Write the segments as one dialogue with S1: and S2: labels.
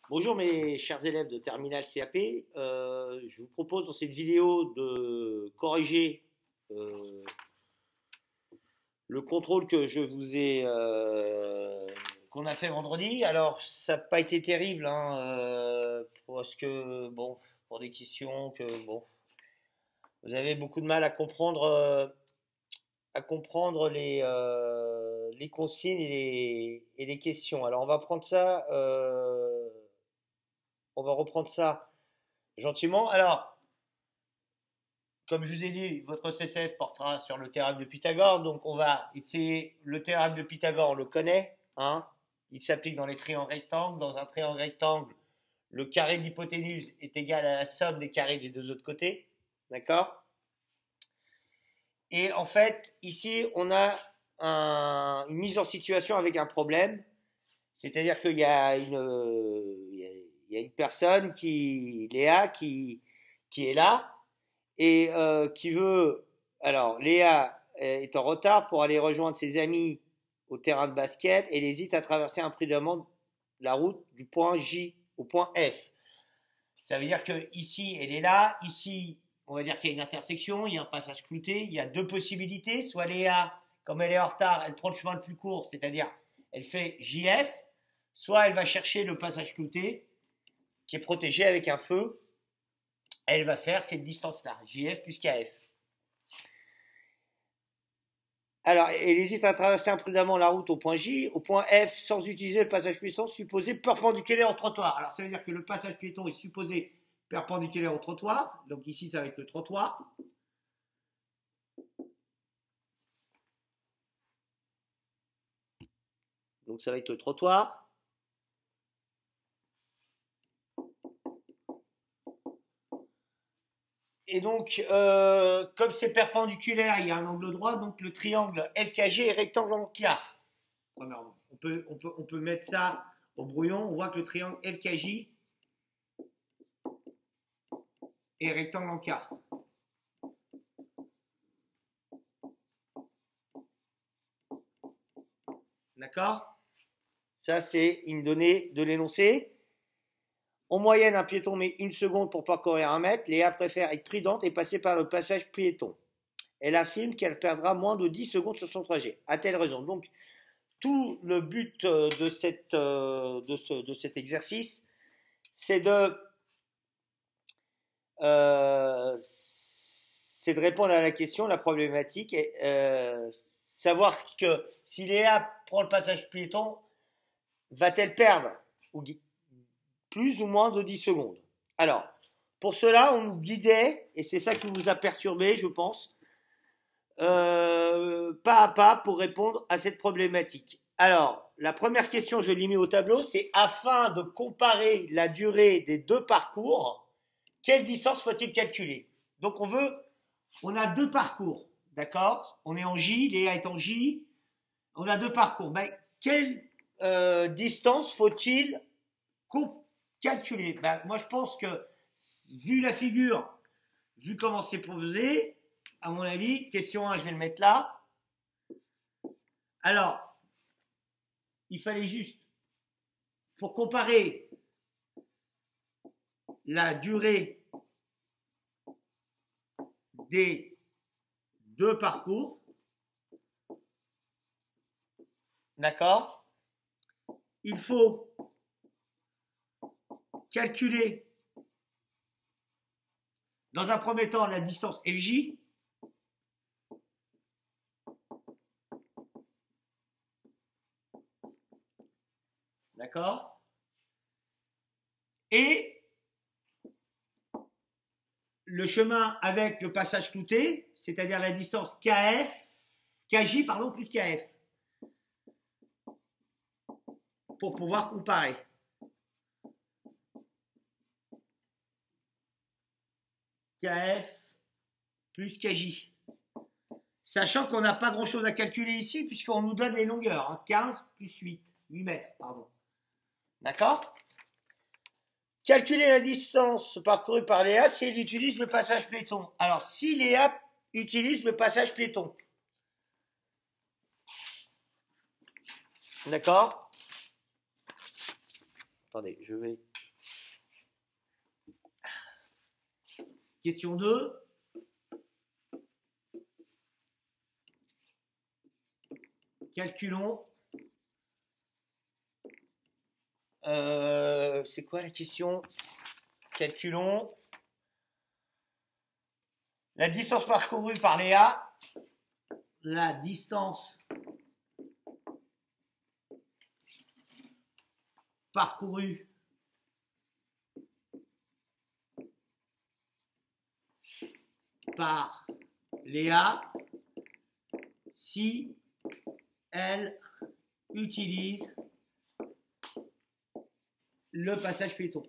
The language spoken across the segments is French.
S1: Bonjour mes chers élèves de Terminal CAP. Je vous propose dans cette vidéo de corriger euh, le contrôle que je vous ai qu'on a fait vendredi. Alors ça n'a pas été terrible parce que bon, pour des questions que bon, vous avez beaucoup de mal à comprendre les consignes et les questions. Alors on va reprendre ça gentiment. Alors, comme je vous ai dit, votre CCF portera sur le théorème de Pythagore. Donc, on va essayer. Le théorème de Pythagore, on le connaît. Hein, il s'applique dans les triangles rectangles. Dans un triangle rectangle, le carré de l'hypoténuse est égal à la somme des carrés des deux autres côtés. D'accord? Et en fait, ici, on a une mise en situation avec un problème. C'est-à-dire qu'il y a une personne, Léa, qui est là et qui veut. Alors, Léa est en retard pour aller rejoindre ses amis au terrain de basket et elle hésite à traverser imprudemment la route du point J au point F. Ça veut dire que ici, elle est là. Ici, on va dire qu'il y a une intersection, il y a un passage clouté. Il y a deux possibilités. Soit Léa, comme elle est en retard, elle prend le chemin le plus court, c'est-à-dire elle fait JF. Soit elle va chercher le passage clouté, qui est protégé avec un feu. Elle va faire cette distance-là, JF plus KF. Alors, elle hésite à traverser imprudemment la route au point J, au point F, sans utiliser le passage piéton supposé perpendiculaire au trottoir. Alors, ça veut dire que le passage piéton est supposé perpendiculaire au trottoir. Donc ici, ça va être le trottoir. Donc ça va être le trottoir. Et donc, comme c'est perpendiculaire, il y a un angle droit, donc le triangle FKG est rectangle en quart. On peut mettre ça au brouillon, on voit que le triangle FKJ est rectangle en quart. D'accord? Ça, c'est une donnée de l'énoncé. En moyenne, un piéton met 1 seconde pour parcourir 1 mètre. Léa préfère être prudente et passer par le passage piéton. Elle affirme qu'elle perdra moins de 10 secondes sur son trajet. A-t-elle raison? Donc, tout le but de cet exercice, c'est de répondre à la question, la problématique, et savoir que si Léa prend le passage piéton, va-t-elle perdre plus ou moins de 10 secondes? Alors, pour cela, on nous guidait, et c'est ça qui vous a perturbé, je pense, pas à pas pour répondre à cette problématique. Alors, la première question, je l'ai mis au tableau, c'est afin de comparer la durée des deux parcours, quelle distance faut-il calculer? Donc, on a deux parcours, d'accord? On est en J, Léa est en J, on a deux parcours. Ben, quelle distance faut-il calculer? Ben, moi, je pense que, vu la figure, vu comment c'est posé, à mon avis, question 1, je vais le mettre là. Alors, il fallait juste, pour comparer la durée des deux parcours, d'accord, il faut calculer dans un premier temps la distance FJ, d'accord, et le chemin avec le passage clouté, c'est-à-dire la distance KJ plus KF, pour pouvoir comparer. KF plus KJ. Sachant qu'on n'a pas grand-chose à calculer ici, puisqu'on nous donne les longueurs. Hein, 15 plus 8 mètres, pardon. D'accord? Calculer la distance parcourue par Léa si elle utilise le passage piéton. Alors, si Léa utilise le passage piéton. D'accord? attendez, je vais. Question 2. Calculons. C'est quoi la question? Calculons la distance parcourue par Léa. La distance parcourue par Léa si elle utilise le passage piéton.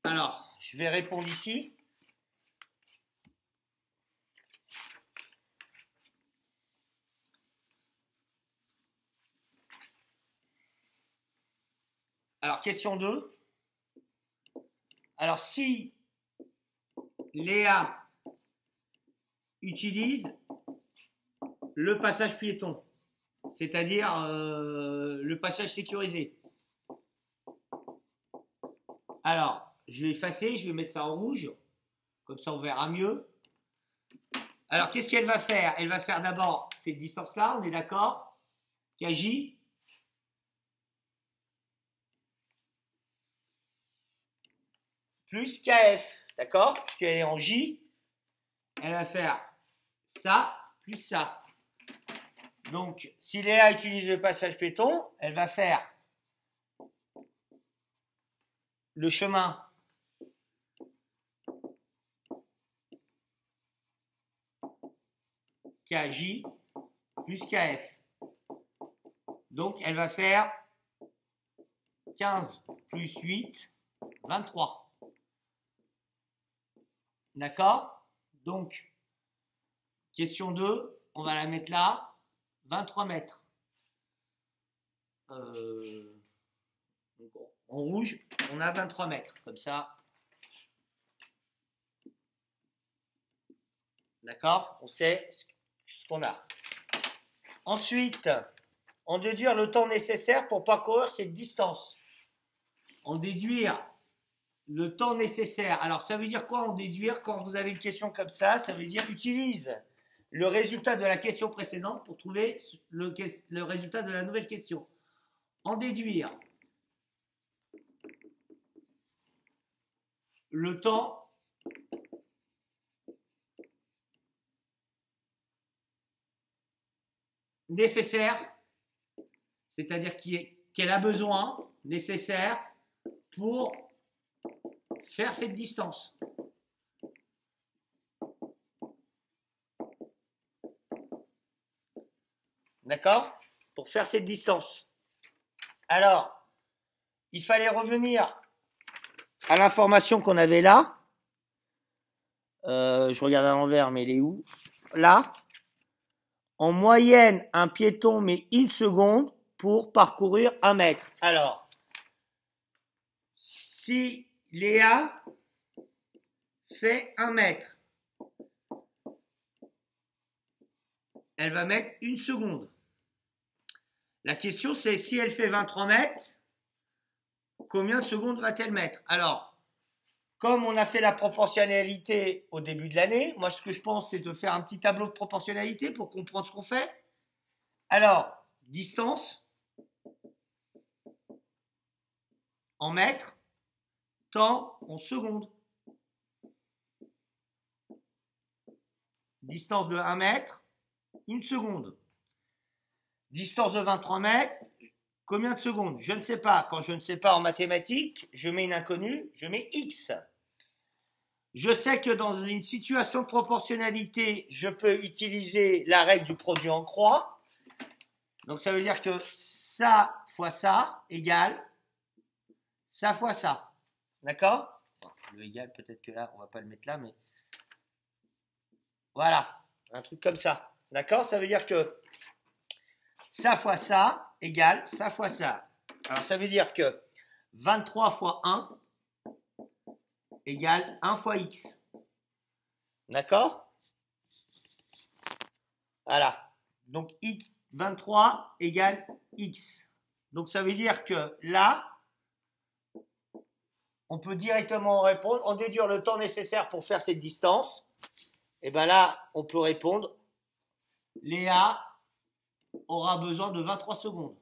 S1: Alors, je vais répondre ici. Alors, question 2. Alors, si Léa utilise le passage piéton, c'est-à-dire le passage sécurisé. Alors, je vais effacer, je vais mettre ça en rouge, comme ça on verra mieux. Alors, qu'est-ce qu'elle va faire? Elle va faire d'abord cette distance-là, on est d'accord? KJ plus KF, d'accord? Puisqu'elle est en J, elle va faire ça plus ça. Donc, si Léa utilise le passage piéton, elle va faire le chemin KJ plus KF. Donc, elle va faire 15 plus 8, 23. D'accord? Donc, question 2, on va la mettre là, 23 mètres. En rouge, on a 23 mètres, comme ça. D'accord? On sait ce qu'on a. Ensuite, en déduire le temps nécessaire pour parcourir cette distance. En déduire le temps nécessaire. Alors, ça veut dire quoi en déduire quand vous avez une question comme ça? Ça veut dire utilise le résultat de la question précédente pour trouver le résultat de la nouvelle question. En déduire le temps nécessaire, c'est-à-dire qu'elle a besoin nécessaire pour faire cette distance. D'accord? Pour faire cette distance. Alors, il fallait revenir à l'information qu'on avait là. Je regarde à l'envers, mais elle est où? Là. En moyenne, un piéton met 1 seconde pour parcourir 1 mètre. Alors, si Léa fait 1 mètre, elle va mettre 1 seconde. La question, c'est si elle fait 23 mètres, combien de secondes va-t-elle mettre? Alors, comme on a fait la proportionnalité au début de l'année, moi, ce que je pense, c'est de faire un petit tableau de proportionnalité pour comprendre ce qu'on fait. Alors, distance en mètres, temps en secondes. Distance de 1 mètre, 1 seconde. Distance de 23 mètres, combien de secondes? Je ne sais pas. Quand je ne sais pas en mathématiques, je mets une inconnue, je mets X. Je sais que dans une situation de proportionnalité, je peux utiliser la règle du produit en croix. Donc ça veut dire que ça fois ça égale ça fois ça. D'accord? Le égal, peut-être que là, on ne va pas le mettre là, mais voilà, un truc comme ça. D'accord? Ça veut dire que ça fois ça égale ça fois ça. Alors ça veut dire que 23 fois 1 égale 1 fois x. D'accord? Voilà. Donc 23 égale x. Donc ça veut dire que là, on peut directement répondre, on déduire le temps nécessaire pour faire cette distance. Et bien là, on peut répondre, Léa aura besoin de 23 secondes.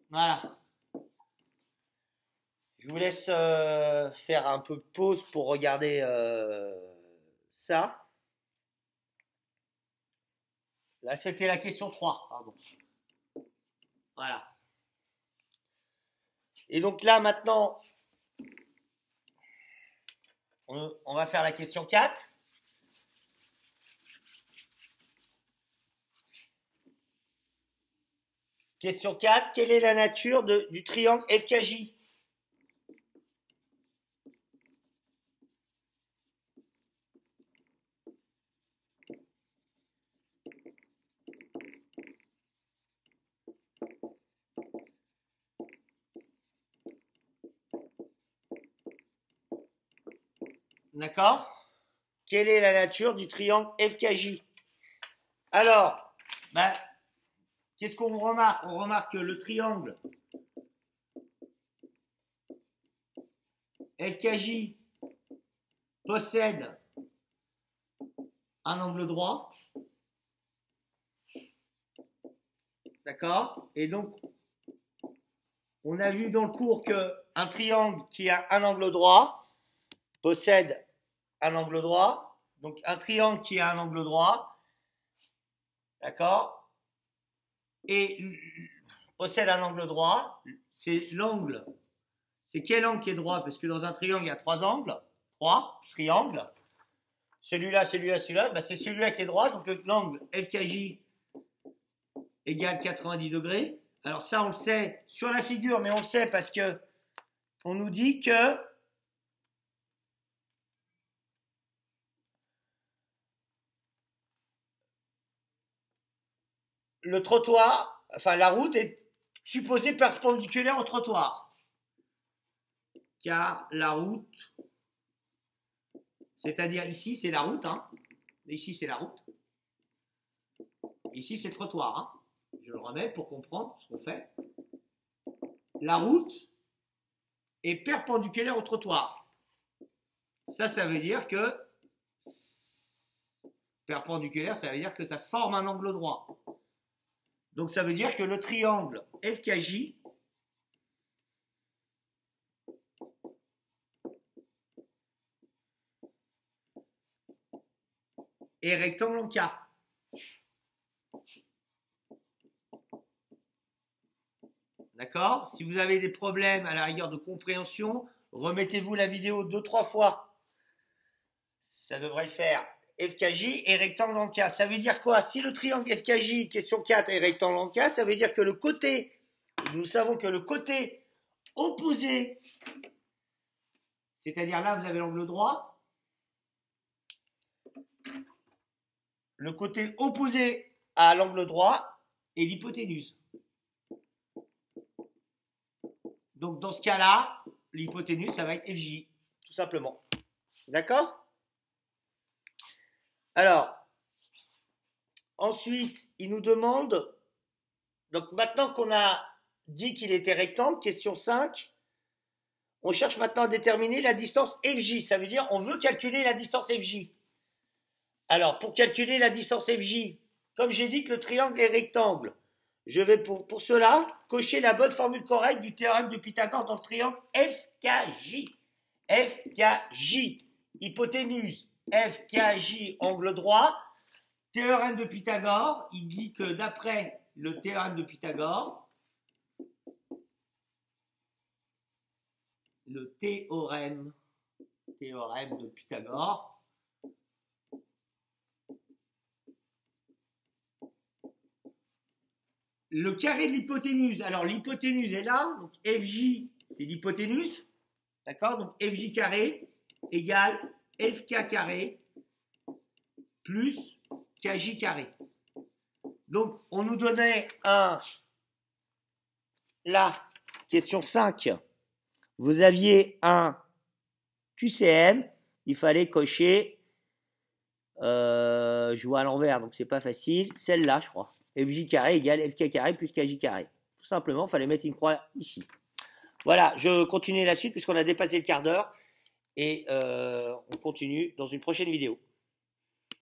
S1: Voilà. Je vous laisse faire un peu de pause pour regarder ça. Là, c'était la question 3, pardon. Voilà. Et donc là, maintenant, on va faire la question 4. Question 4. Quelle est la nature du triangle FKJ? D'accord? Quelle est la nature du triangle FKJ? Alors, qu'est-ce qu'on remarque? On remarque que le triangle FKJ possède un angle droit. D'accord? Et donc, on a vu dans le cours qu'un triangle qui a un angle droit possède un angle droit. Donc, un triangle qui a un angle droit, d'accord, et possède un angle droit, c'est l'angle. C'est quel angle qui est droit? Parce que dans un triangle, il y a trois angles, trois triangles. Celui-là, celui-là, celui-là, c'est celui-là qui est droit. Donc, l'angle FKJ égale 90 degrés. Alors, ça, on le sait sur la figure, mais on le sait parce que on nous dit que le trottoir, enfin la route est supposée perpendiculaire au trottoir. Car la route, c'est-à-dire ici c'est la route, hein. Ici c'est la route. Ici c'est le trottoir. Hein. Je le remets pour comprendre ce qu'on fait. La route est perpendiculaire au trottoir. Ça veut dire que perpendiculaire, ça veut dire que ça forme un angle droit. Donc ça veut dire que le triangle FKJ est rectangle en K. D'accord? Si vous avez des problèmes à la rigueur de compréhension, remettez-vous la vidéo 2-3 fois. Ça devrait le faire. FKJ est rectangle en K. Ça veut dire quoi? Si le triangle FKJ, question 4, est rectangle en K, ça veut dire que le côté, nous savons que le côté opposé, c'est-à-dire là, vous avez l'angle droit, le côté opposé à l'angle droit est l'hypoténuse. Donc, dans ce cas-là, l'hypoténuse, ça va être FJ, tout simplement. D'accord? Alors, ensuite, il nous demande, donc maintenant qu'on a dit qu'il était rectangle, question 5, on cherche maintenant à déterminer la distance FJ. Ça veut dire on veut calculer la distance FJ. Alors, pour calculer la distance FJ, comme j'ai dit que le triangle est rectangle, je vais pour cela cocher la bonne formule correcte du théorème de Pythagore dans le triangle FKJ. FKJ, hypoténuse, FKJ, angle droit. Théorème de Pythagore, il dit que d'après le théorème de Pythagore, le théorème de Pythagore, le carré de l'hypoténuse, alors l'hypoténuse est là, donc FJ c'est l'hypoténuse, d'accord, donc FJ carré égale FK carré plus KJ carré. Donc on nous donnait la question 5, vous aviez un QCM, il fallait cocher Je vois à l'envers, donc c'est pas facile. Celle-là, je crois. FJ carré égale FK carré plus KJ carré. Tout simplement, il fallait mettre une croix ici. Voilà, je continue la suite puisqu'on a dépassé le quart d'heure. Et on continue dans une prochaine vidéo.